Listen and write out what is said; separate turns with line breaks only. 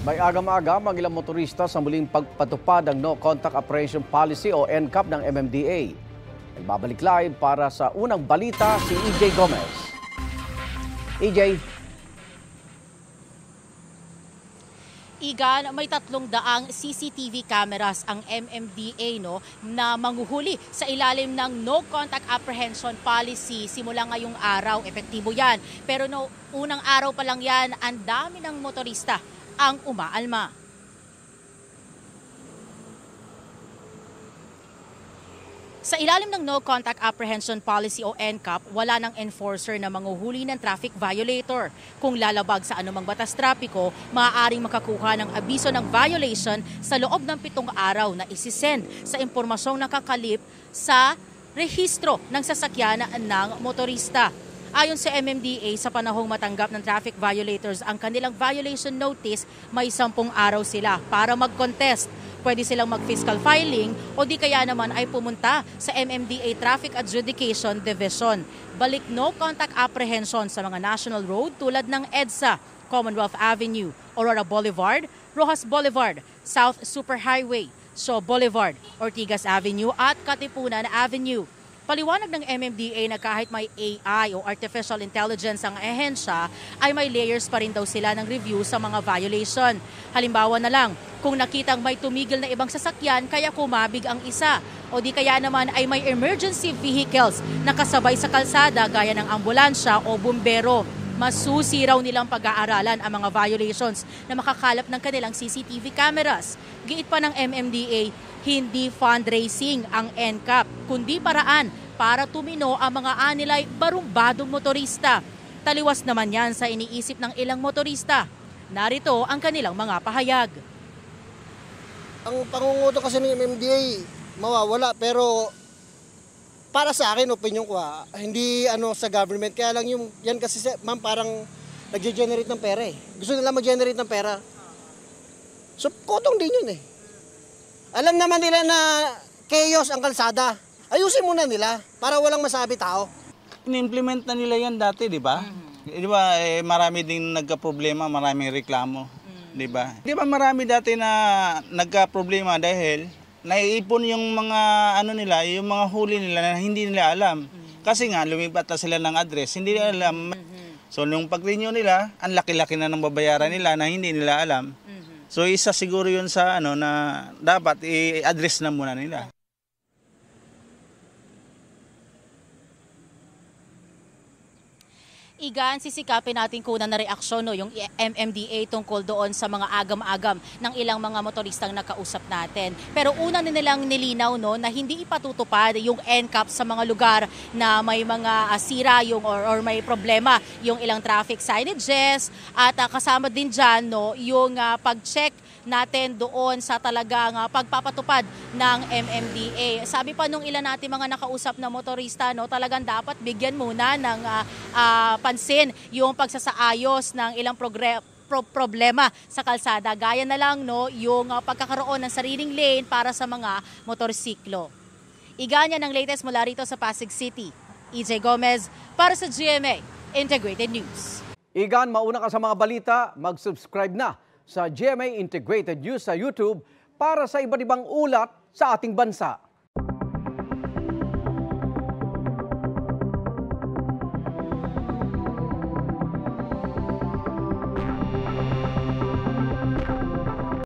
May agam-agam ang ilang motorista sa muling pagpatupad ng No Contact Apprehension Policy o NCAP ng MMDA. Nagbabalik live para sa unang balita si EJ Gomez. EJ.
Igan, may 300 CCTV cameras ang MMDA na manghuhuli sa ilalim ng No Contact Apprehension Policy simula ngayong araw. Epektibo yan. Pero unang araw pa lang yan, ang dami ng motorista ang umaalma. Sa ilalim ng No Contact Apprehension Policy o NCAP, wala ng enforcer na manghuhuli ng traffic violator. Kung lalabag sa anumang batas trapiko, maaaring makakuha ng abiso ng violation sa loob ng 7 araw na isisend sa impormasyong nakakalip sa rehistro ng sasakyan ng motorista. Ayon sa MMDA, sa panahong matanggap ng traffic violators ang kanilang violation notice, may 10 araw sila para mag-contest. Pwede silang mag-fiscal filing o di kaya naman ay pumunta sa MMDA Traffic Adjudication Division. Balik no contact apprehension sa mga national road tulad ng EDSA, Commonwealth Avenue, Aurora Boulevard, Rojas Boulevard, South Superhighway, Shaw Boulevard, Ortigas Avenue at Katipunan Avenue. Paliwanag ng MMDA na kahit may AI o Artificial Intelligence ang ehensya, ay may layers pa rin daw sila ng review sa mga violation. Halimbawa na lang, kung nakitang may tumigil na ibang sasakyan kaya kumabig ang isa, o di kaya naman ay may emergency vehicles na kasabay sa kalsada gaya ng ambulansya o bumbero. Masusi raw nilang pag-aaralan ang mga violations na makakalap ng kanilang CCTV cameras. Giit pa ng MMDA, hindi fundraising ang NCAP, kundi paraan para tumino ang mga anilay barumbadong motorista. Taliwas naman yan sa iniisip ng ilang motorista. Narito ang kanilang mga pahayag.
Ang pangunguto kasi ng MMDA mawawala, pero para sa akin, opinion ko hindi sa government. Kaya lang yan kasi ma'am parang nag-generate ng pera eh. Gusto nila mag-generate ng pera. So kotong din yun eh. Alam naman nila na chaos ang kalsada. Ayusin muna nila para walang masabi tao.
In-implement na nila yan dati, di ba? Di ba, marami ding nagka-problema, maraming reklamo. Di ba? Di ba marami dati na nagka-problema dahil naiipon yung mga nila, yung mga huli nila na hindi nila alam. Kasi nga, lumipat na sila ng address, hindi nila alam. So, nung pag-renew nila, ang laki-laki na ng babayaran nila na hindi nila alam. So, isa siguro yun sa na dapat i-address na muna nila.
Igan, sisikapin natin kunan na reaksyon yung MMDA tungkol doon sa mga agam-agam ng ilang mga motoristang nakausap natin. Pero una nilang nilinaw na hindi ipatutupad yung NCAP sa mga lugar na may mga sira or may problema yung ilang traffic signages at kasama din dyan yung pag-check natin doon sa talagang pagpapatupad ng MMDA. Sabi pa nung ilan natin mga nakausap na motorista, talagang dapat bigyan muna ng pansin yung pagsasaayos ng ilang problema sa kalsada. Gaya na lang yung pagkakaroon ng sariling lane para sa mga motorsiklo. Iganya ng latest mula rito sa Pasig City. EJ Gomez para sa GMA Integrated News.
Igan, mauna ka sa mga balita, mag-subscribe na sa GMA Integrated News sa YouTube para sa iba't ibang ulat sa ating bansa.